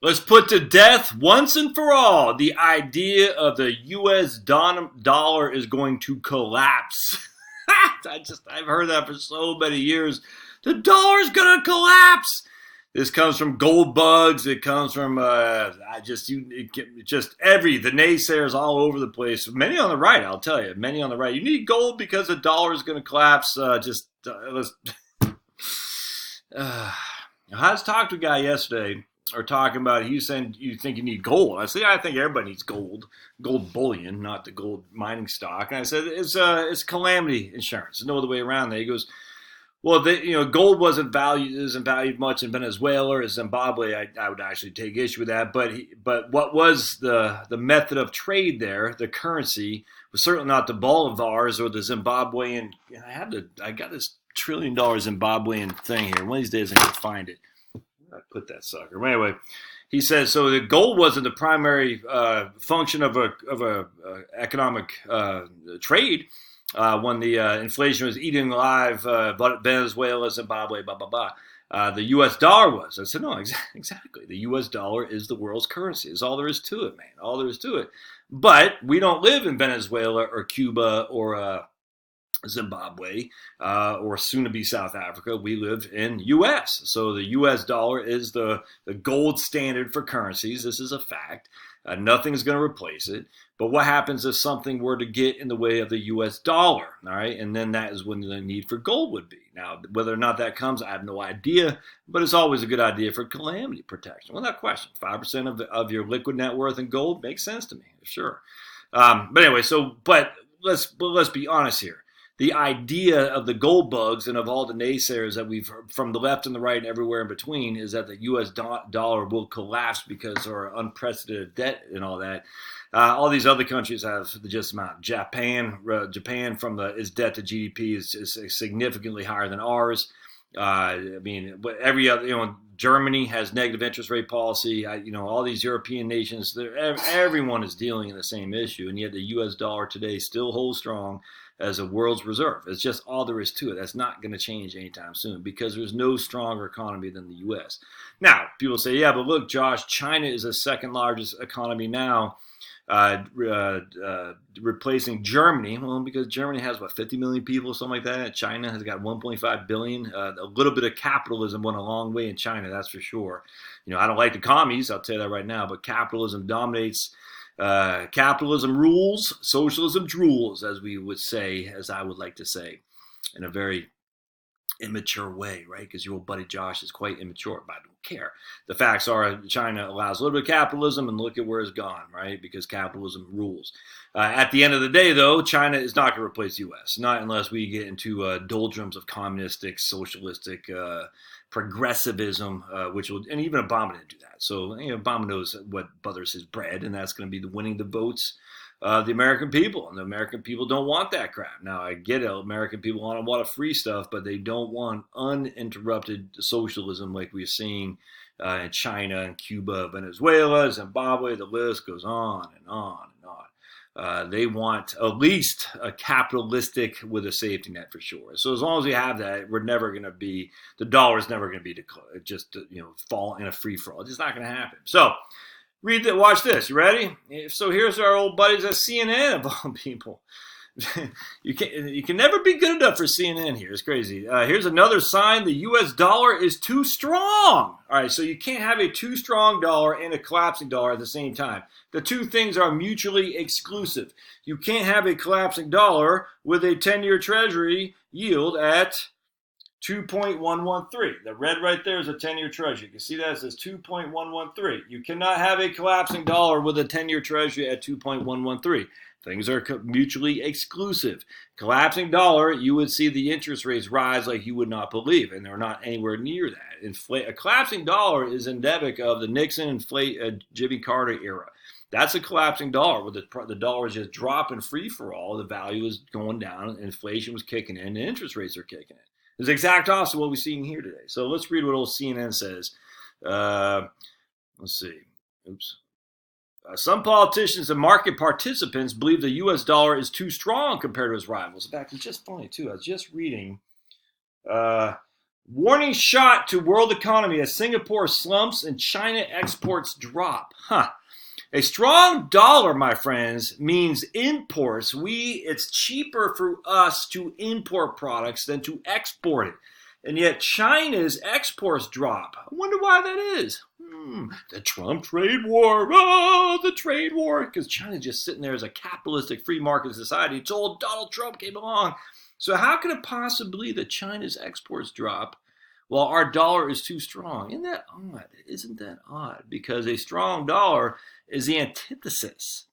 Let's put to death once and for all the idea of the U.S. dollar is going to collapse. I've heard that for so many years. The dollar's going to collapse. This comes from gold bugs. It comes from the naysayers all over the place. Many on the right, I'll tell you. Many on the right. You need gold because the dollar is going to collapse. I was talking to a guy yesterday, or talking about, he was saying, you think you need gold? I said, yeah, I think everybody needs gold bullion, not the gold mining stock. And I said, it's calamity insurance. There's no other way around that. He goes, well, gold isn't valued much in Venezuela or Zimbabwe. I would actually take issue with that. But what was the method of trade there? The currency was certainly not the bolivars or the Zimbabwean. I got this $1 trillion Zimbabwean thing here. One of these days I can find it. I put that sucker. But anyway, he says, so the gold wasn't the primary function of a economic trade when the inflation was eating alive Venezuela, Zimbabwe, blah, blah, blah. The U.S. dollar was. I said, no, exactly. The U.S. dollar is the world's currency. It's all there is to it, man. All there is to it. But we don't live in Venezuela or Cuba or Zimbabwe, or soon to be South Africa. We live in U.S. So the U.S. dollar is the gold standard for currencies. This is a fact. Nothing is going to replace it. But what happens if something were to get in the way of the U.S. dollar? All right, and then that is when the need for gold would be. Now, whether or not that comes, I have no idea. But it's always a good idea for calamity protection, without question. 5% of your liquid net worth in gold makes sense to me, sure. But anyway, let's be honest here. The idea of the gold bugs and of all the naysayers that we've heard from the left and the right and everywhere in between is that the U.S. dollar will collapse because of our unprecedented debt and all that. All these other countries have the just amount. Japan from its debt to GDP is significantly higher than ours. Every other, Germany has negative interest rate policy. All these European nations, everyone is dealing in the same issue, and yet the U.S. dollar today still holds strong as a world's reserve. It's just all there is to it. That's not going to change anytime soon because there's no stronger economy than the U.S. Now, people say, yeah, but look, Josh, China is the second largest economy now, replacing Germany. Well, because Germany has, 50 million people, something like that. China has got 1.5 billion. A little bit of capitalism went a long way in China, that's for sure. I don't like the commies, I'll tell you that right now, but capitalism dominates. Capitalism rules, socialism drools, as I would like to say, in a very immature way, right? Because your old buddy Josh is quite immature, but I don't care. The facts are China allows a little bit of capitalism, and look at where it's gone, right? Because capitalism rules. At the end of the day, though, China is not going to replace the U.S., not unless we get into doldrums of communistic, socialistic, progressivism, and even Obama didn't do that. So Obama knows what butters his bread, and that's going to be winning the votes of the American people. And the American people don't want that crap. Now, I get it. American people want a lot of free stuff, but they don't want uninterrupted socialism like we're seeing in China and Cuba, Venezuela, Zimbabwe. The list goes on and on and on. They want at least a capitalistic with a safety net for sure. So as long as we have that, the dollar's never going to be fall in a free for all. It's just not going to happen. So watch this. You ready? So here's our old buddies at CNN of all people. You can never be good enough for CNN here. It's crazy. Here's another sign the U.S. dollar is too strong. All right, so you can't have a too strong dollar and a collapsing dollar at the same time. The two things are mutually exclusive. You can't have a collapsing dollar with a 10-year Treasury yield at 2.113. The red right there is a 10-year Treasury. You can see that it says 2.113. You cannot have a collapsing dollar with a 10-year Treasury at 2.113. Things are mutually exclusive. Collapsing dollar, you would see the interest rates rise like you would not believe, and they're not anywhere near that. A collapsing dollar is endemic of the Nixon Jimmy Carter era. That's a collapsing dollar, where the dollar is just dropping free for all. The value is going down, inflation was kicking in, and interest rates are kicking in. It's the exact opposite of what we're seeing here today. So let's read what old CNN says. Let's see. Oops. Some politicians and market participants believe the U.S. dollar is too strong compared to its rivals. In fact, it's just funny, too. I was just reading Warning shot to world economy as Singapore slumps and China exports drop. Huh. A strong dollar, my friends, means imports. It's cheaper for us to import products than to export it. And yet China's exports drop. I wonder why that is. The Trump trade war. Oh, the trade war. Because China's just sitting there as a capitalistic free market society until Donald Trump came along. So how can it possibly that China's exports drop while our dollar is too strong? Isn't that odd? Isn't that odd? Because a strong dollar is the antithesis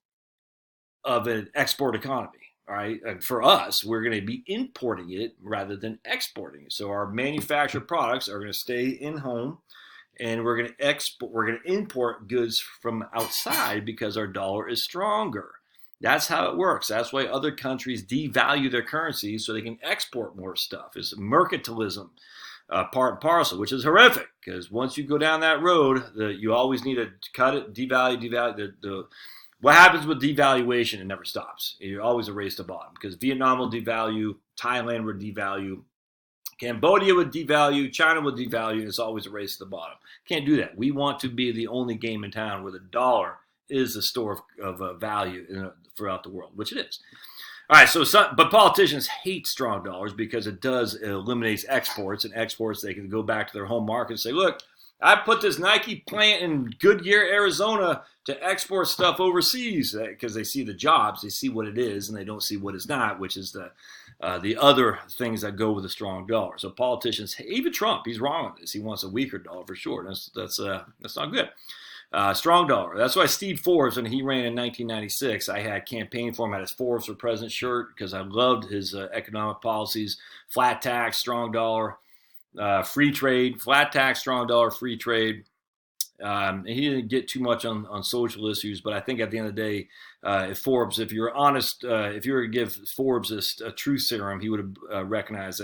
of an export economy. All right, for us, we're going to be importing it rather than exporting it. So our manufactured products are going to stay in home, and we're going to export. We're going to import goods from outside because our dollar is stronger. That's how it works. That's why other countries devalue their currency so they can export more stuff. It's mercantilism, part and parcel, which is horrific because once you go down that road, you always need to cut it, devalue. What happens with devaluation? It never stops. You always a race to bottom because Vietnam will devalue, Thailand will devalue, Cambodia would devalue, China would devalue, and it's always a race to the bottom. Can't do that. We want to be the only game in town where the dollar is the store of value throughout the world, which it is. All right, but politicians hate strong dollars because it eliminates exports, and exports, they can go back to their home market and say, look, I put this Nike plant in Goodyear, Arizona to export stuff overseas because they see the jobs, they see what it is, and they don't see what it's not, which is the other things that go with a strong dollar. So politicians, even Trump, he's wrong on this. He wants a weaker dollar for sure. That's not good. Strong dollar. That's why Steve Forbes, when he ran in 1996, I had campaign for him. I had his Forbes for President shirt because I loved his economic policies. Flat tax, strong dollar. Free trade, flat tax, strong dollar, free trade. He didn't get too much on social issues, but I think at the end of the day, if you're honest, if you were to give Forbes a truth serum, he would have recognized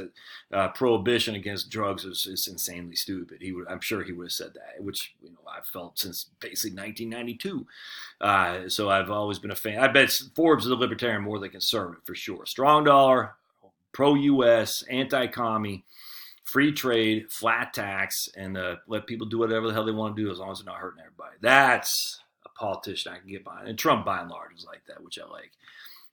that prohibition against drugs is insanely stupid. I'm sure he would have said that, which I've felt since basically 1992. So I've always been a fan. I bet Forbes is a libertarian more than conservative for sure. Strong dollar, pro-U.S., anti-commie. Free trade, flat tax, and let people do whatever the hell they want to do as long as they're not hurting everybody. That's a politician I can get behind. And Trump, by and large, is like that, which I like.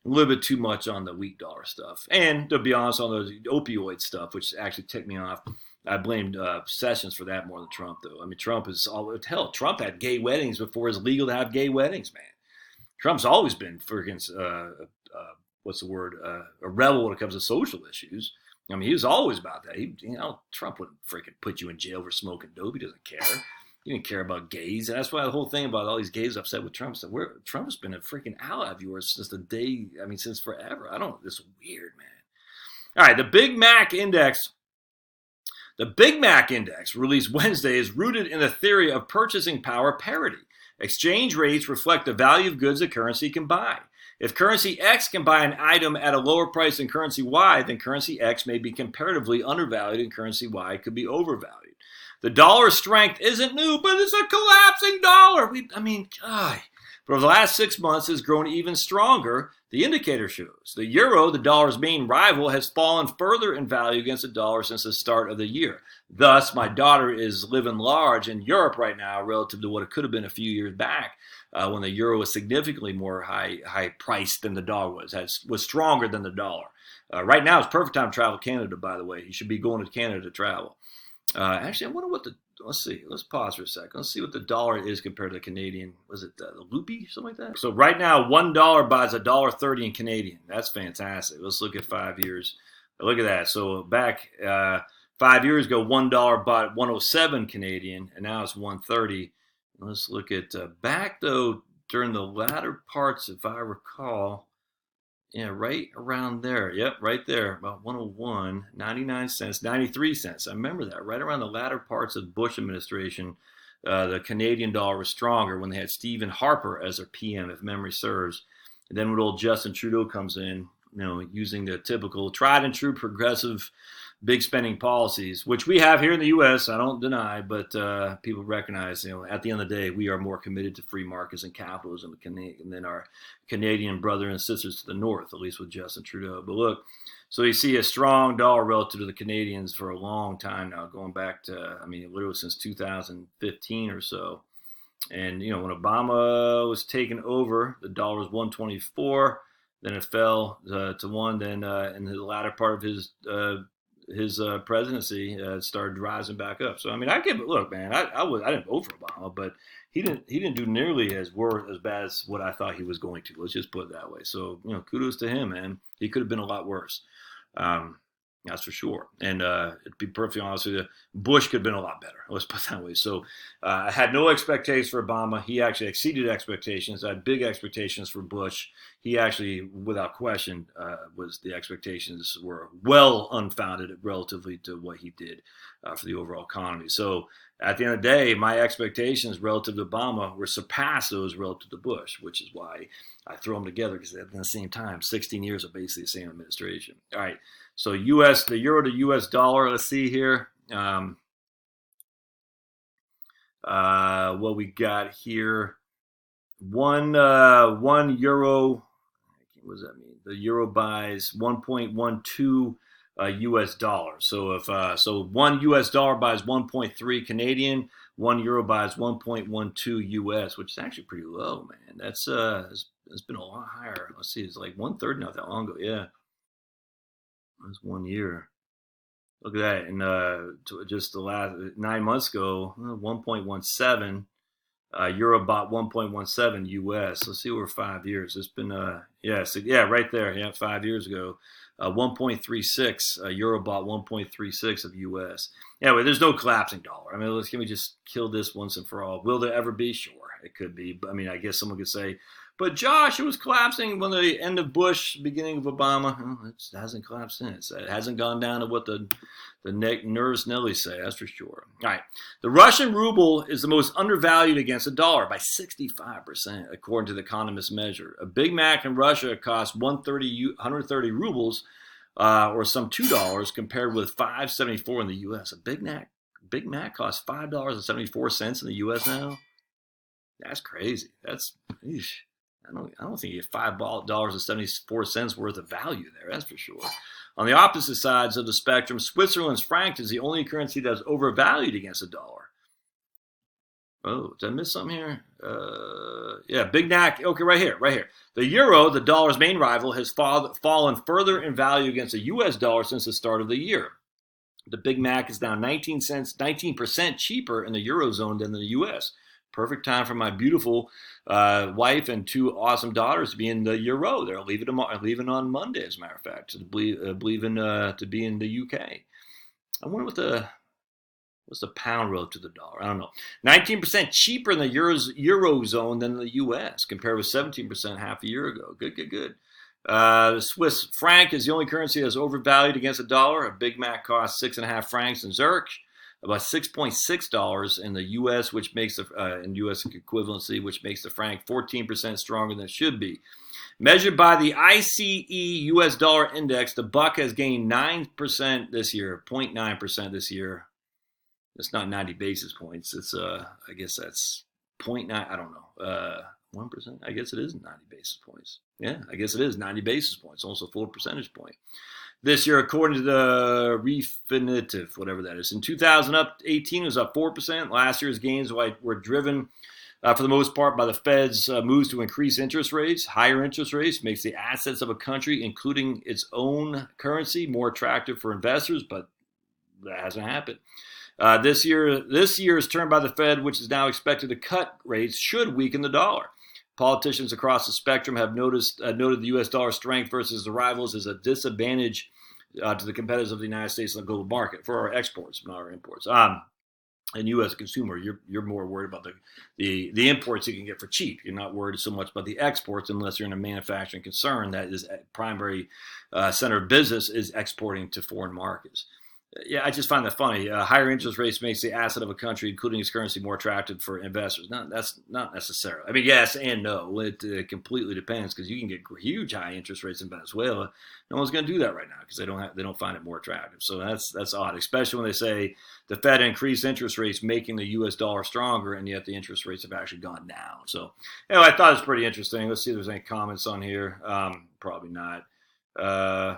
A little bit too much on the weak dollar stuff. And to be honest, on the opioid stuff, which actually ticked me off, I blamed Sessions for that more than Trump, though. I mean, Trump is hell. Trump had gay weddings before it was legal to have gay weddings, man. Trump's always been freaking, a rebel when it comes to social issues. I mean, he was always about that. Trump wouldn't freaking put you in jail for smoking dope. He doesn't care. He didn't care about gays. And that's why the whole thing about all these gays upset with Trump. So Trump's been a freaking ally of yours since the day, since forever. This is weird, man. All right, the Big Mac Index. The Big Mac Index, released Wednesday, is rooted in the theory of purchasing power parity. Exchange rates reflect the value of goods a currency can buy. If currency X can buy an item at a lower price than currency Y, then currency X may be comparatively undervalued and currency Y could be overvalued. The dollar's strength isn't new, but it's a collapsing dollar. But over the last 6 months, has grown even stronger, the indicator shows. The euro, the dollar's main rival, has fallen further in value against the dollar since the start of the year. Thus, my daughter is living large in Europe right now relative to what it could have been a few years back when the euro was significantly more high priced than the dollar was stronger than the dollar. Right now, it's perfect time to travel to Canada, by the way. You should be going to Canada to travel. Actually, I wonder let's see. Let's pause for a second. Let's see what the dollar is compared to the Canadian. Was it the Loopy, something like that? So right now, $1 buys $1.30 in Canadian. That's fantastic. Let's look at 5 years. Look at that. So back 5 years ago, $1 bought 107 Canadian, and now it's 130. Let's look at back though during the latter parts, if I recall. Yeah, right around there. Yep, right there. About 101, 99 cents, 93 cents. I remember that. Right around the latter parts of the Bush administration, the Canadian dollar was stronger when they had Stephen Harper as their PM, if memory serves. And then when old Justin Trudeau comes in, using the typical tried and true progressive big spending policies, which we have here in the U.S. I don't deny, but people recognize, at the end of the day, we are more committed to free markets and capitalism than our Canadian brothers and sisters to the north, at least with Justin Trudeau. But look, so you see a strong dollar relative to the Canadians for a long time now, going back to, literally since 2015 or so. And, when Obama was taken over, the dollar was 124, then it fell to 1, then in the latter part of his presidency, it started rising back up. So, I give it, look, man, I didn't vote for Obama, but he didn't do nearly as bad as what I thought he was going to. Let's just put it that way. So, kudos to him, man. He could have been a lot worse. That's for sure. And to be perfectly honest with you, Bush could have been a lot better. Let's put it that way. So I had no expectations for Obama. He actually exceeded expectations. I had big expectations for Bush. He actually, without question, the expectations were well unfounded relatively to what he did for the overall economy. So at the end of the day, my expectations relative to Obama were surpassed those relative to Bush, which is why I throw them together, because at the same time, 16 years of basically the same administration. All right. So the euro to U.S. dollar, let's see here. What we got here, one euro, what does that mean? The euro buys 1.12 U.S. dollars. So if 1 U.S. dollar buys 1.3 Canadian, 1 euro buys 1.12 U.S., which is actually pretty low, man. It's been a lot higher. Let's see, it's like 1/3 not that long ago. Yeah. That's 1 year. Look at that. And just the last 9 months ago, 1.17. Euro bought 1.17 US. Let's see over 5 years. It's been, right there. Yeah, 5 years ago. 1.36. Euro bought 1.36 of US. Anyway, there's no collapsing dollar. Can we just kill this once and for all? Will there ever be? Sure, it could be. But I guess someone could say, but Josh, it was collapsing when the end of Bush, beginning of Obama. Well, it hasn't collapsed since. It hasn't gone down to what the Nurse Nellies say, that's for sure. All right. The Russian ruble is the most undervalued against the dollar by 65%, according to the Economist measure. A Big Mac in Russia costs 130 rubles, or some $2, compared with $5.74 in the U.S. A Big Mac costs $5.74 in the U.S. now. That's crazy. I don't think you get $5.74 worth of value there, that's for sure. On the opposite sides of the spectrum, Switzerland's franc is the only currency that's overvalued against the dollar. Oh, did I miss something here? Big Mac. Okay, right here. The euro, the dollar's main rival, has fallen further in value against the U.S. dollar since the start of the year. The Big Mac is now 19% cheaper in the Eurozone than in the U.S. Perfect time for my beautiful wife and 2 awesome daughters to be in the euro. They're leaving on Monday, as a matter of fact, to be in the UK. I wonder what's the pound relative to the dollar. I don't know. 19% cheaper in the eurozone than the U.S. compared with 17% half a year ago. Good. The Swiss franc is the only currency that's overvalued against the dollar. A Big Mac costs 6.5 francs in Zurich, about $6.6 in the U.S., which makes in U.S. equivalency, which makes the franc 14% stronger than it should be. Measured by the ICE U.S. dollar index, the buck has gained 9% this year, 0.9% this year. It's not 90 basis points. It's I guess that's 0.9. I don't know. 1%. I guess it is 90 basis points. Yeah, I guess it is 90 basis points, almost a full percentage point. This year, according to the Refinitiv, whatever that is. In 2018, it was up 4%. Last year's gains were driven, for the most part, by the Fed's moves to increase interest rates. Higher interest rates makes the assets of a country, including its own currency, more attractive for investors, but that hasn't happened. This year's turn by the Fed, which is now expected to cut rates, should weaken the dollar. Politicians across the spectrum have noted the U.S. dollar strength versus the rivals as a disadvantage to the competitors of the United States in the global market for our exports, not our imports. And you as a consumer, you're more worried about the imports you can get for cheap. You're not worried so much about the exports unless you're in a manufacturing concern that is primary center of business is exporting to foreign markets. Yeah, I just find that funny. Higher interest rates makes the asset of a country, including its currency, more attractive for investors. No, that's not necessarily. I mean, yes and no. It completely depends because you can get huge high interest rates in Venezuela. No one's going to do that right now because they don't find it more attractive. So that's odd, especially when they say the Fed increased interest rates, making the U.S. dollar stronger, and yet the interest rates have actually gone down. So anyway, I thought it was pretty interesting. Let's see if there's any comments on here. Probably not. Yeah.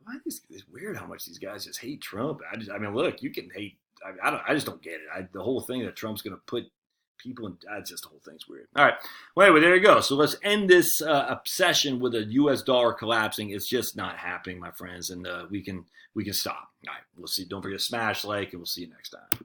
Why is it's weird how much these guys just hate Trump? I mean, look, you can hate. I just don't get it. The whole thing that Trump's going to put people in. Just the whole thing's weird. All right. Well, anyway, there you go. So let's end this obsession with the U.S. dollar collapsing. It's just not happening, my friends, and we can stop. All right. We'll see. Don't forget to smash like, and we'll see you next time.